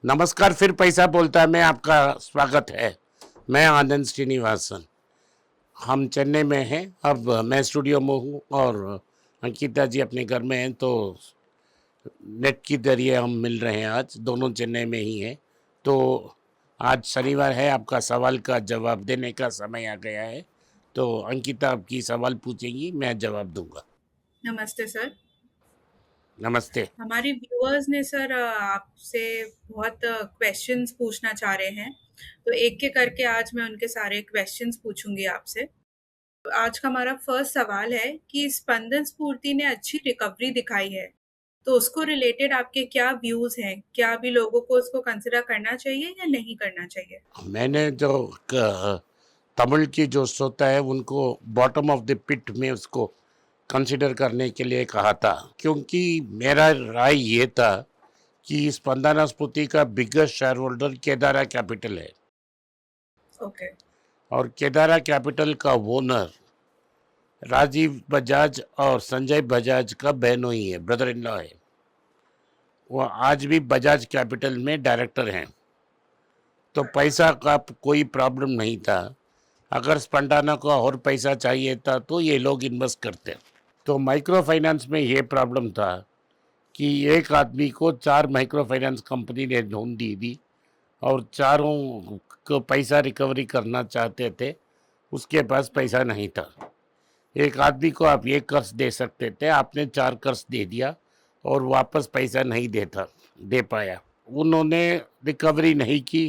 नमस्कार, फिर पैसा बोलता में आपका स्वागत है। मैं आनंद श्रीनिवासन। हम चेन्नई में हैं। अब मैं स्टूडियो में हूँ और अंकिता जी अपने घर में हैं, तो नेट के जरिए हम मिल रहे हैं। आज दोनों चेन्नई में ही हैं। तो आज शनिवार है, आपका सवाल का जवाब देने का समय आ गया है। तो अंकिता आपकी सवाल पूछेंगी, मैं जवाब दूंगा। नमस्ते सर। नमस्ते। हमारे व्यूअर्स ने सर आपसे बहुत क्वेश्चंस पूछना चाह रहे हैं। तो एक के करके आज मैं उनके सारे क्वेश्चंस पूछूंगी आपसे। तो आज का हमारा फर्स्ट सवाल है कि स्पंदन स्फूर्ति ने अच्छी रिकवरी दिखाई है। तो उसको रिलेटेड आपके क्या व्यूज हैं? क्या अभी लोगों को उसको कंसिडर करना चाहिए या नहीं करना चाहिए? मैंने जो तमिल की जो श्रोता है उनको बॉटम ऑफ द पिट में उसको कंसिडर करने के लिए कहा था, क्योंकि मेरा राय ये था कि स्पंदना स्फूर्ति का biggest share holder Kedaara capital है ओके। और केदारा कैपिटल का ओनर राजीव बजाज और संजय बजाज का बहनोई है, ब्रदर इन लॉ है। वो आज भी बजाज कैपिटल में डायरेक्टर हैं। तो पैसा का कोई प्रॉब्लम नहीं था। अगर स्पंदाना को और पैसा चाहिए था तो ये लोग इन्वेस्ट करते। तो माइक्रो फाइनेंस में ये प्रॉब्लम था कि एक आदमी को 4 माइक्रो फाइनेंस कंपनी ने लोन दी थी और चारों को पैसा रिकवरी करना चाहते थे। उसके पास पैसा नहीं था। एक आदमी को आप एक कर्ज दे सकते थे, आपने 4 कर्ज दे दिया और वापस पैसा नहीं दे पाया। उन्होंने रिकवरी नहीं की।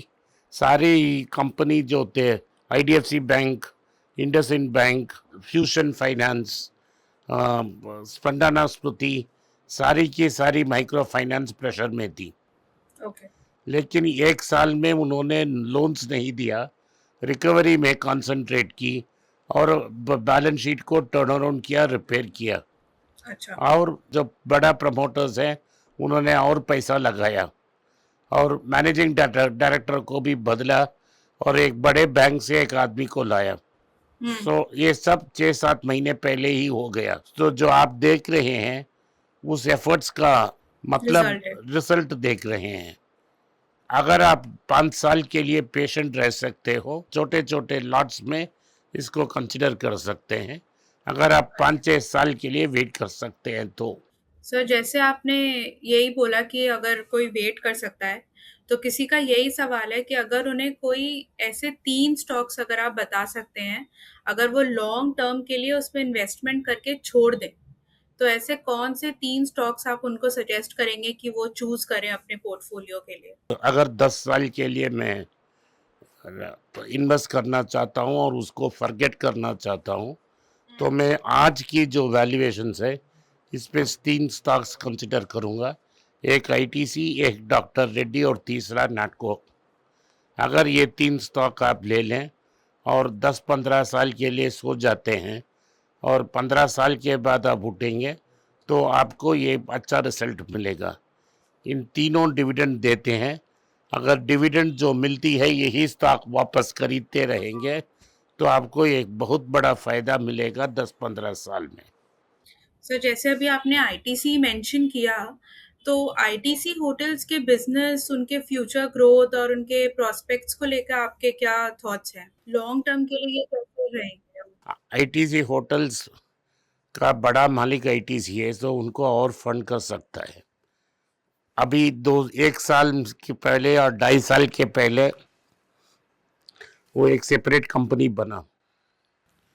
सारी कंपनी जो थे, IDFC Bank, IndusInd Bank, Fusion Finance, Spandana Sphoorty, सारी की सारी माइक्रो फाइनेंस प्रेशर में थी। ओके। लेकिन एक साल में उन्होंने लोन्स नहीं दिया, रिकवरी में कंसंट्रेट की और बैलेंस शीट को टर्न अराउंड किया, रिपेयर किया। अच्छा। और जो बड़ा प्रमोटर्स हैं उन्होंने और पैसा लगाया और मैनेजिंग डायरेक्टर को भी बदला और एक बड़े बैंक से एक आदमी को लाया। हम्म। ये सब 6-7 महीने पहले ही हो गया। तो जो आप देख रहे हैं उस एफर्ट्स का मतलब रिजल्ट है। रिजल्ट देख रहे हैं। अगर आप 5 साल के लिए पेशेंट रह सकते हो, छोटे छोटे लॉट्स में इसको कंसिडर कर सकते हैं। अगर आप 5-6 साल के लिए वेट कर सकते हैं तो सर जैसे आपने यही बोला कि अगर कोई वेट कर सकता है, तो किसी का यही सवाल है कि अगर उन्हें कोई ऐसे 3 स्टॉक्स अगर आप बता सकते हैं, अगर वो लॉन्ग टर्म के लिए उसमें इन्वेस्टमेंट करके छोड़ दें, तो ऐसे कौन से 3 स्टॉक्स आप उनको सजेस्ट करेंगे कि वो चूज़ करें अपने पोर्टफोलियो के लिए? अगर 10 साल के लिए मैं इन्वेस्ट करना चाहता हूँ और उसको फॉरगेट करना चाहता हूँ, तो मैं आज की जो वैल्यूएशंस है इस पे 3 स्टॉक्स कंसिडर करूँगा। एक आईटीसी, एक डॉक्टर रेड्डी और तीसरा नाटको। अगर ये 3 स्टॉक आप ले लें और 10-15 साल के लिए सो जाते हैं और 15 साल के बाद आप उठेंगे तो आपको ये अच्छा रिजल्ट मिलेगा। इन तीनों डिविडेंड देते हैं। अगर डिविडेंड जो मिलती है यही स्टॉक वापस खरीदते रहेंगे तो आपको एक बहुत बड़ा फायदा मिलेगा 10-15 साल में। सर जैसे अभी आपने आईटीसी मेंशन किया, तो आईटीसी होटल्स के बिजनेस, उनके फ्यूचर ग्रोथ और उनके प्रोस्पेक्ट्स को लेकर आपके क्या थॉट्स हैं? लॉन्ग टर्म के लिए ये कैसे रहेंगे? आईटीसी होटल्स का बड़ा मालिक आईटीसी है, तो उनको और फंड कर सकता है। अभी दो एक साल के पहले और 2.5 साल के पहले वो एक सेपरेट कंपनी बना।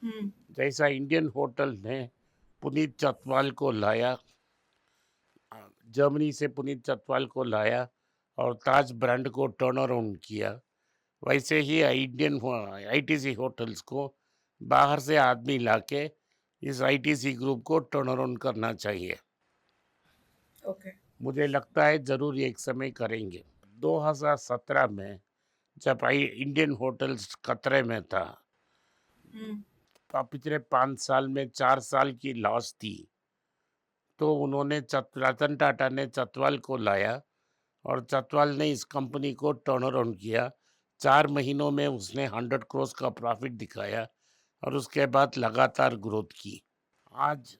हम्म। जैसा इंडियन होटल ने पुनीत चटवाल को लाया, जर्मनी से पुनीत चटवाल को लाया और ताज ब्रांड को टर्न अराउंड किया, वैसे ही इंडियन आईटीसी होटल्स को बाहर से आदमी लाके इस आईटीसी ग्रुप को टर्न अराउंड करना चाहिए। ओके। मुझे लगता है जरूर एक समय करेंगे। 2017 में जब आई इंडियन होटल्स खतरे में था, हम्म। पिछले 5 साल में 4 साल की लॉस थी, तो उन्होंने रतन टाटा ने चतवाल को लाया और चतवाल ने इस कंपनी को टर्न अराउंड किया। 4 महीनों में उसने 100 करोड़ का प्रॉफिट दिखाया और उसके बाद लगातार ग्रोथ की। आज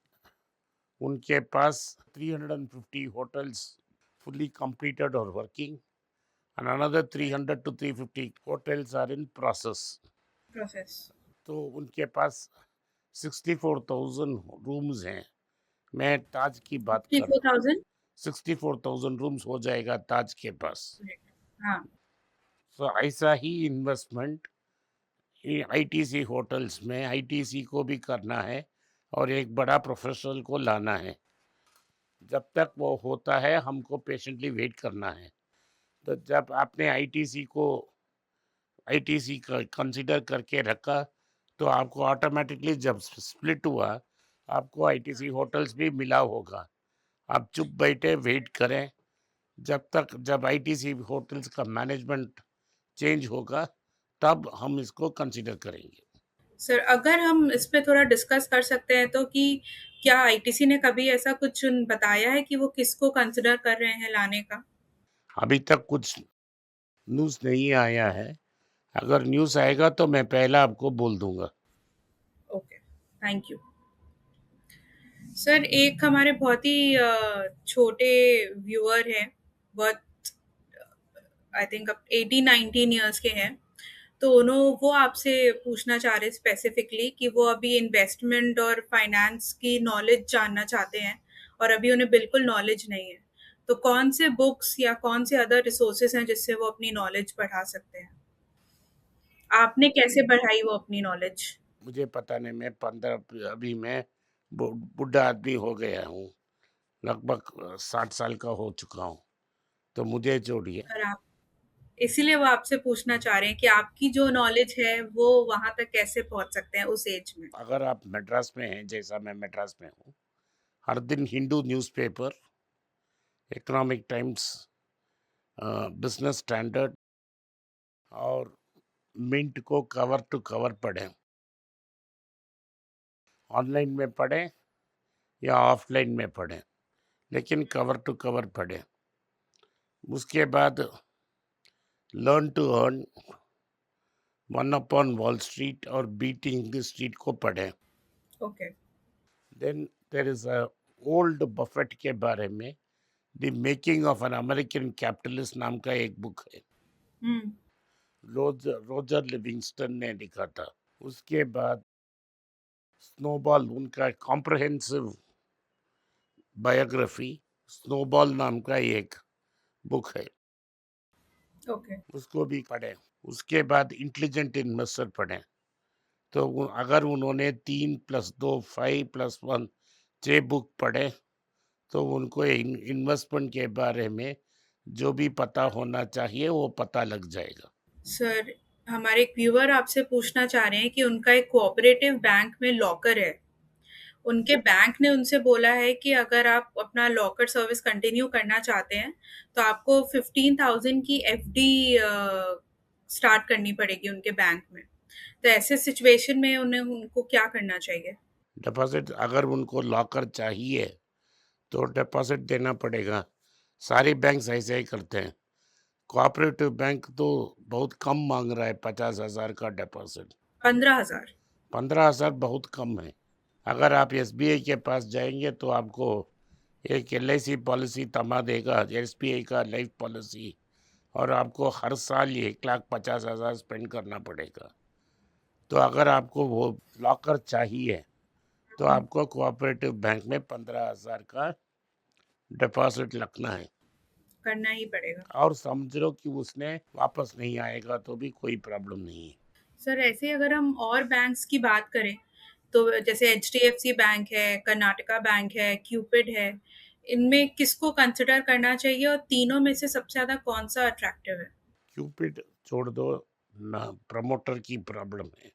उनके पास 350 होटल्स फुली कंप्लीटेड और working, and another 300 to 350 hotels are in process. Process. तो उनके पास 64,000 रूम्स हैं। मैं ताज की बात कर रहा हूँ। 54,000। 64,000 रूम्स हो जाएगा ताज के पास। हाँ। तो ऐसा ही इन्वेस्टमेंट आईटीसी होटल्स में आईटीसी को भी करना है और एक बड़ा प्रोफेशनल को लाना है। जब तक वो होता है हमको पेशेंटली वेट करना है। तो जब आपने आईटीसी का कंसिडर करके रखा तो आपको ऑटोमेटिकली जब स्प्लिट हुआ आपको आईटीसी होटल्स भी मिला होगा। आप चुप बैठे वेट करें जब आईटीसी होटल्स का मैनेजमेंट चेंज होगा तब हम इसको कंसिडर करेंगे। सर, अगर हम इस पे थोड़ा डिस्कस कर सकते हैं तो कि क्या आईटीसी ने कभी ऐसा कुछ बताया है कि वो किसको कंसिडर कर रहे हैं लाने का? अभी तक कुछ न्यूज़ नहीं आया है। अगर न्यूज़ आएगा तो मैं पहला आपको बोल दूंगा। Okay, thank you. सर, एक हमारे बहुत ही छोटे व्यूअर हैं, बहुत आई थिंक अब 18-19 ईयर्स के हैं। तो वो आपसे पूछना चाह रहे स्पेसिफिकली कि वो अभी इन्वेस्टमेंट और फाइनेंस की नॉलेज जानना चाहते हैं और अभी उन्हें बिल्कुल नॉलेज नहीं है। तो कौन से बुक्स या कौन से अदर रिसोर्सेज हैं जिससे वो अपनी नॉलेज बढ़ा सकते हैं? आपने कैसे बढ़ाई वो अपनी नॉलेज? मुझे पता नहीं, मैं 15 अभी मैं बुढ़ा आदमी हो गया हूँ, लगभग 60 साल का हो चुका हूँ। तो मुझे जोड़िए। और आप इसीलिए वो आपसे पूछना चाह रहे हैं कि आपकी जो नॉलेज है वो वहां तक कैसे पहुंच सकते हैं उस एज में। अगर आप मद्रास में हैं जैसा मैं मद्रास में हूँ, हर दिन Hindu newspaper, economic times, business standard और मिंट को कवर टू कवर पढ़ें। ऑनलाइन में पढ़ें या ऑफलाइन में पढ़ें, लेकिन कवर टू कवर पढ़ें। उसके बाद learn to earn, one upon Wall Street और बीटिंग द स्ट्रीट को पढ़ें। Okay. Then there is a old Buffett के बारे में the making of an American capitalist नाम का एक बुक है, हम्म। रोजर लिविंगस्टन ने लिखा था। उसके बाद स्नोबॉल, उनका कॉम्प्रहेंसिव बायोग्राफी स्नोबॉल नाम का एक बुक है, ओके। उसको भी पढ़ें। उसके बाद इंटेलिजेंट इन्वेस्टर पढ़ें। तो अगर उन्होंने 3+2 5+1 6 बुक पढ़े तो उनको इन्वेस्टमेंट के बारे में जो भी पता होना चाहिए वो पता लग जाएगा। सर, हमारे एक व्यूअर आपसे पूछना चाह रहे हैं कि उनका एक कोऑपरेटिव बैंक में लॉकर है। उनके बैंक ने उनसे बोला है कि अगर आप अपना लॉकर सर्विस कंटिन्यू करना चाहते हैं, तो आपको 15,000 की एफडी स्टार्ट करनी पड़ेगी उनके बैंक में। तो ऐसे सिचुएशन में उन्हें उनको क्या करना चाहिए? डिपॉजिट अगर उनको लॉकर चाहिए तो डिपॉजिट देना पड़ेगा। सारे बैंक ऐसे ही करते हैं। कोऑपरेटिव बैंक तो बहुत कम मांग रहा है, 50,000 का डिपॉजिट। 15,000। 15,000 बहुत कम है। अगर आप एसबीआई के पास जाएंगे तो आपको एक एलआईसी पॉलिसी थमा देगा, एसबीआई का लाइफ पॉलिसी, और आपको हर साल 1,50,000 स्पेंड करना पड़ेगा। तो अगर आपको वो लॉकर चाहिए तो आपको कोऑपरेटिव बैंक में 15,000 का डिपॉजिट रखना है। करना ही पड़ेगा। और समझ लो कि उसने वापस नहीं आएगा तो भी कोई प्रॉब्लम नहीं है। सर, ऐसे ही अगर हम और बैंक्स की बात करें, तो जैसे एचडीएफसी बैंक है, कर्नाटका बैंक है, क्यूपिड है, इनमें किसको कंसिडर करना चाहिए और तीनों में से सबसे ज़्यादा कौन-सा अट्रैक्टिव है? क्यूपिड छोड़ दो ना, प्रमोटर की प्रॉब्लम है।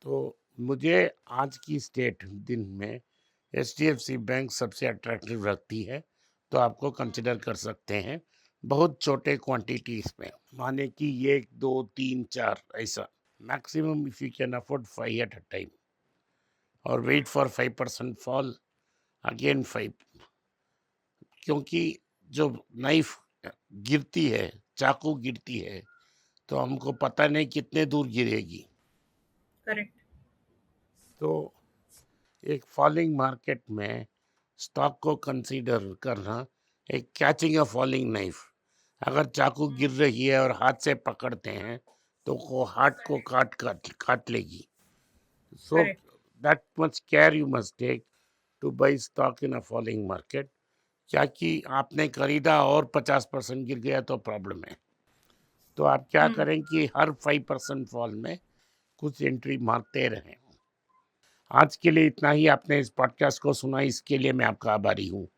तो मुझे आज की स्टेट दिन में एचडीएफसी बैंक सबसे अट्रैक्टिव लगती है। तो आपको कंसिडर कर सकते हैं बहुत छोटे क्वांटिटीज में, माने कि 1 2 3 4 ऐसा। Maximum if you can afford 5 at a time और वेट फॉर 5% फॉल, अगेन 5। क्योंकि जो नाइफ गिरती है, चाकू गिरती है, तो हमको पता नहीं कितने दूर गिरेगी। करेक्ट। तो एक फॉलिंग मार्केट में स्टॉक को कंसीडर करना एक कैचिंग अ फॉलिंग नाइफ। अगर चाकू गिर रही है और हाथ से पकड़ते हैं तो वो हाथ को काट काट काट लेगी। So correct, that much care you must take to buy stock in a falling market. क्या कि आपने खरीदा और 50% गिर गया तो प्रॉब्लम है। तो आप क्या हुँ, करें कि हर 5% फॉल में कुछ एंट्री मारते रहें। आज के लिए इतना ही। आपने इस पॉडकास्ट को सुना, इसके लिए मैं आपका आभारी हूँ।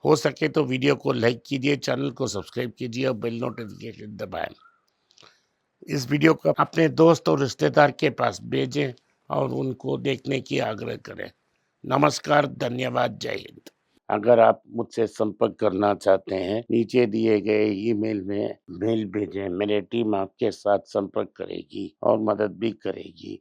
हो सके तो वीडियो को लाइक कीजिए, चैनल को सब्सक्राइब कीजिए और बेल नोटिफिकेशन दबाएं। इस वीडियो को अपने दोस्त और रिश्तेदार के पास भेजें और उनको देखने की आग्रह करें। नमस्कार, धन्यवाद, जय हिंद। अगर आप मुझसे संपर्क करना चाहते हैं, नीचे दिए गए ईमेल में मेल भेजें। मेरी टीम आपके साथ संपर्क करेगी और मदद भी करेगी।